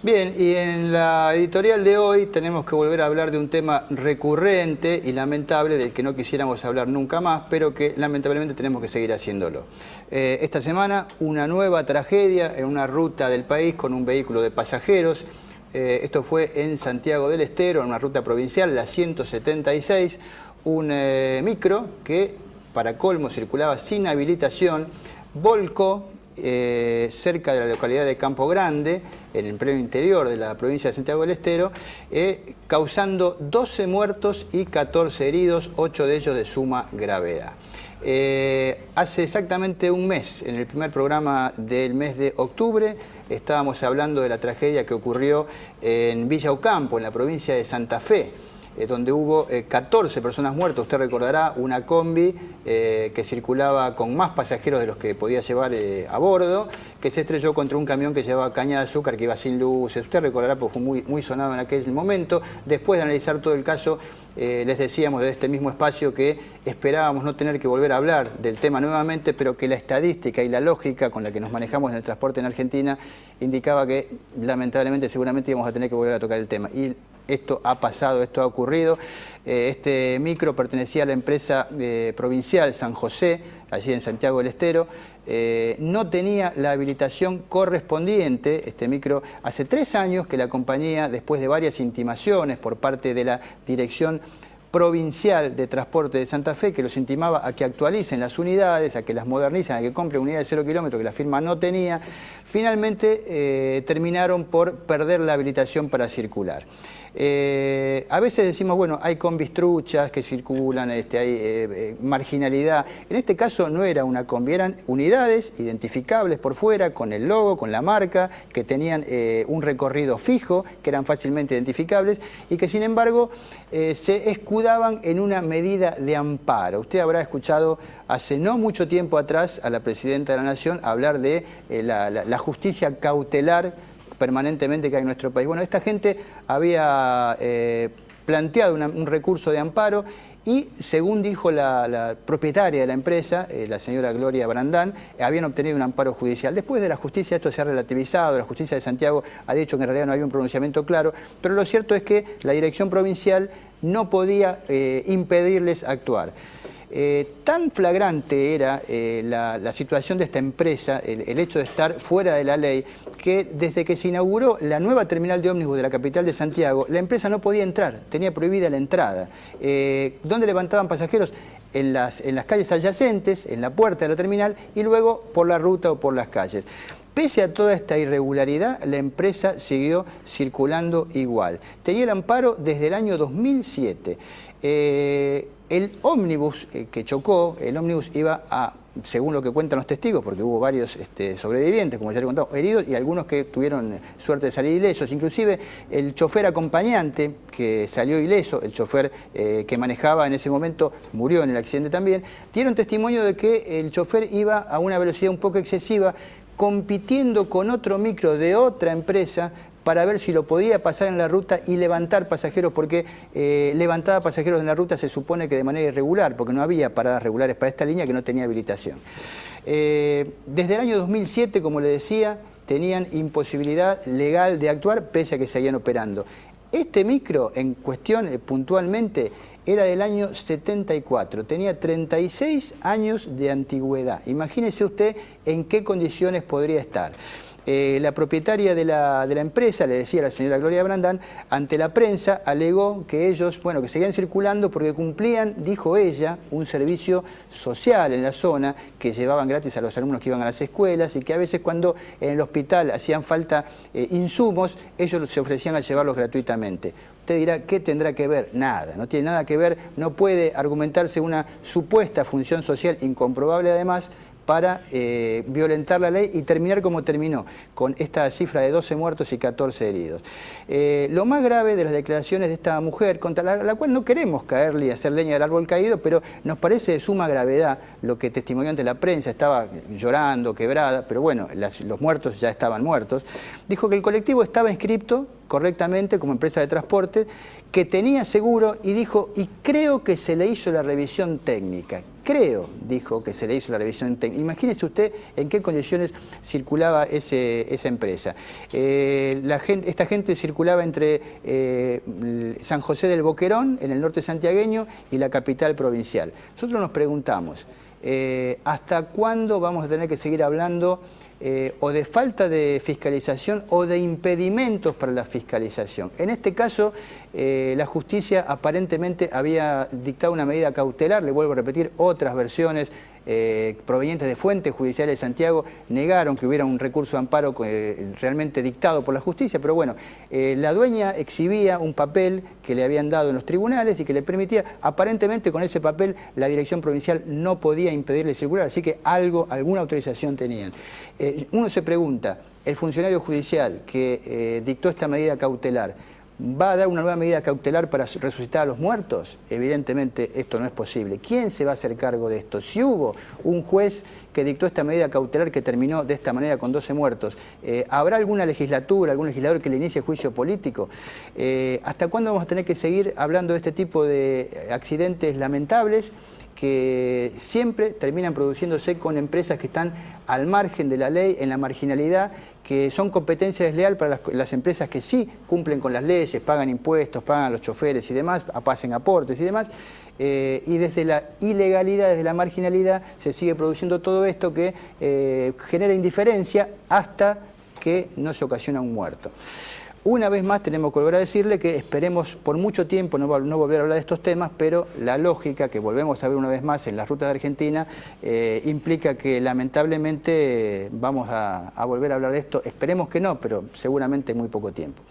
Bien, y en la editorial de hoy tenemos que volver a hablar de un tema recurrente y lamentable del que no quisiéramos hablar nunca más, pero que lamentablemente tenemos que seguir haciéndolo. Esta semana una nueva tragedia en una ruta del país con un vehículo de pasajeros. Esto fue en Santiago del Estero, en una ruta provincial, la 176, un micro que para colmo circulaba sin habilitación, volcó cerca de la localidad de Campo Grande, en el pleno interior de la provincia de Santiago del Estero, causando 12 muertos y 14 heridos, 8 de ellos de suma gravedad. Hace exactamente un mes, en el primer programa del mes de octubre, estábamos hablando de la tragedia que ocurrió en Villa Ocampo, en la provincia de Santa Fe, donde hubo 14 personas muertas. Usted recordará una combi que circulaba con más pasajeros de los que podía llevar a bordo, que se estrelló contra un camión que llevaba caña de azúcar, que iba sin luces. Usted recordará porque fue muy sonado en aquel momento. Después de analizar todo el caso, les decíamos desde este mismo espacio que esperábamos no tener que volver a hablar del tema nuevamente, pero que la estadística y la lógica con la que nos manejamos en el transporte en Argentina indicaba que lamentablemente seguramente íbamos a tener que volver a tocar el tema. Y esto ha pasado, esto ha ocurrido. Este micro pertenecía a la empresa provincial San José, allí en Santiago del Estero. No tenía la habilitación correspondiente. Este micro hace 3 años que la compañía, después de varias intimaciones por parte de la Dirección Provincial de Transporte de Santa Fe, que los intimaba a que actualicen las unidades, a que las modernicen, a que compren unidades de 0 kilómetros que la firma no tenía, finalmente terminaron por perder la habilitación para circular. A veces decimos, bueno, hay combis truchas que circulan, hay marginalidad. En este caso no era una combi, eran unidades identificables por fuera, con el logo, con la marca, que tenían un recorrido fijo, que eran fácilmente identificables y que sin embargo se escudaban en una medida de amparo. Usted habrá escuchado hace no mucho tiempo atrás a la Presidenta de la Nación hablar de la justicia cautelar permanentemente que hay en nuestro país. Bueno, esta gente había planteado un recurso de amparo y, según dijo la propietaria de la empresa, la señora Gloria Brandán, habían obtenido un amparo judicial. Después de la justicia esto se ha relativizado, la justicia de Santiago ha dicho que en realidad no había un pronunciamiento claro, pero lo cierto es que la dirección provincial no podía impedirles actuar. Tan flagrante era la situación de esta empresa, el hecho de estar fuera de la ley, que desde que se inauguró la nueva terminal de ómnibus de la capital de Santiago, la empresa no podía entrar, tenía prohibida la entrada. ¿Dónde levantaban pasajeros? En las calles adyacentes, en la puerta de la terminal y luego por la ruta o por las calles. Pese a toda esta irregularidad, la empresa siguió circulando igual. Tenía el amparo desde el año 2007. El ómnibus que chocó, el ómnibus iba a, según lo que cuentan los testigos, porque hubo varios sobrevivientes, como ya le he contado, heridos y algunos que tuvieron suerte de salir ilesos. Inclusive el chofer acompañante que salió ileso, el chofer que manejaba en ese momento murió en el accidente también, dieron testimonio de que el chofer iba a una velocidad un poco excesiva, compitiendo con otro micro de otra empresa para ver si lo podía pasar en la ruta y levantar pasajeros, porque levantaba pasajeros en la ruta se supone que de manera irregular, porque no había paradas regulares para esta línea que no tenía habilitación. Desde el año 2007, como le decía, tenían imposibilidad legal de actuar pese a que seguían operando. Este micro en cuestión puntualmente era del año 74, tenía 36 años de antigüedad. Imagínese usted en qué condiciones podría estar. La propietaria de la empresa, le decía la señora Gloria Brandán, ante la prensa alegó que ellos, bueno, que seguían circulando porque cumplían, dijo ella, un servicio social en la zona, que llevaban gratis a los alumnos que iban a las escuelas y que a veces cuando en el hospital hacían falta insumos, ellos se ofrecían a llevarlos gratuitamente. Usted dirá, ¿qué tendrá que ver? Nada, no tiene nada que ver, no puede argumentarse una supuesta función social incomprobable además, para violentar la ley y terminar como terminó, con esta cifra de 12 muertos y 14 heridos. Lo más grave de las declaraciones de esta mujer, contra la cual no queremos caerle y hacer leña del árbol caído, pero nos parece de suma gravedad lo que testimonió ante la prensa, estaba llorando, quebrada, pero bueno, los muertos ya estaban muertos, dijo que el colectivo estaba inscripto correctamente como empresa de transporte, que tenía seguro y dijo, y creo que se le hizo la revisión técnica. creo, dijo, que se le hizo la revisión técnica. Imagínese usted en qué condiciones circulaba esa empresa. Esta gente circulaba entre San José del Boquerón, en el norte santiagueño, y la capital provincial. Nosotros nos preguntamos, ¿hasta cuándo vamos a tener que seguir hablando o de falta de fiscalización o de impedimentos para la fiscalización? En este caso, la justicia aparentemente había dictado una medida cautelar, le vuelvo a repetir, otras versiones provenientes de fuentes judiciales de Santiago negaron que hubiera un recurso de amparo realmente dictado por la justicia, pero bueno, la dueña exhibía un papel que le habían dado en los tribunales y que le permitía, aparentemente con ese papel la dirección provincial no podía impedirle circular, así que alguna autorización tenían. Uno se pregunta, el funcionario judicial que dictó esta medida cautelar, ¿va a dar una nueva medida cautelar para resucitar a los muertos? Evidentemente esto no es posible. ¿Quién se va a hacer cargo de esto? Si hubo un juez que dictó esta medida cautelar que terminó de esta manera con 12 muertos, ¿habrá alguna legislatura, algún legislador que le inicie juicio político? ¿Hasta cuándo vamos a tener que seguir hablando de este tipo de accidentes lamentables que siempre terminan produciéndose con empresas que están al margen de la ley, en la marginalidad, que son competencia desleal para las empresas que sí cumplen con las leyes, pagan impuestos, pagan a los choferes y demás, hacen aportes y demás, y desde la ilegalidad, desde la marginalidad, se sigue produciendo todo esto que genera indiferencia hasta que no se ocasiona un muerto. Una vez más tenemos que volver a decirle que esperemos por mucho tiempo no volver a hablar de estos temas, pero la lógica que volvemos a ver una vez más en las rutas de Argentina implica que lamentablemente vamos a volver a hablar de esto. Esperemos que no, pero seguramente en muy poco tiempo.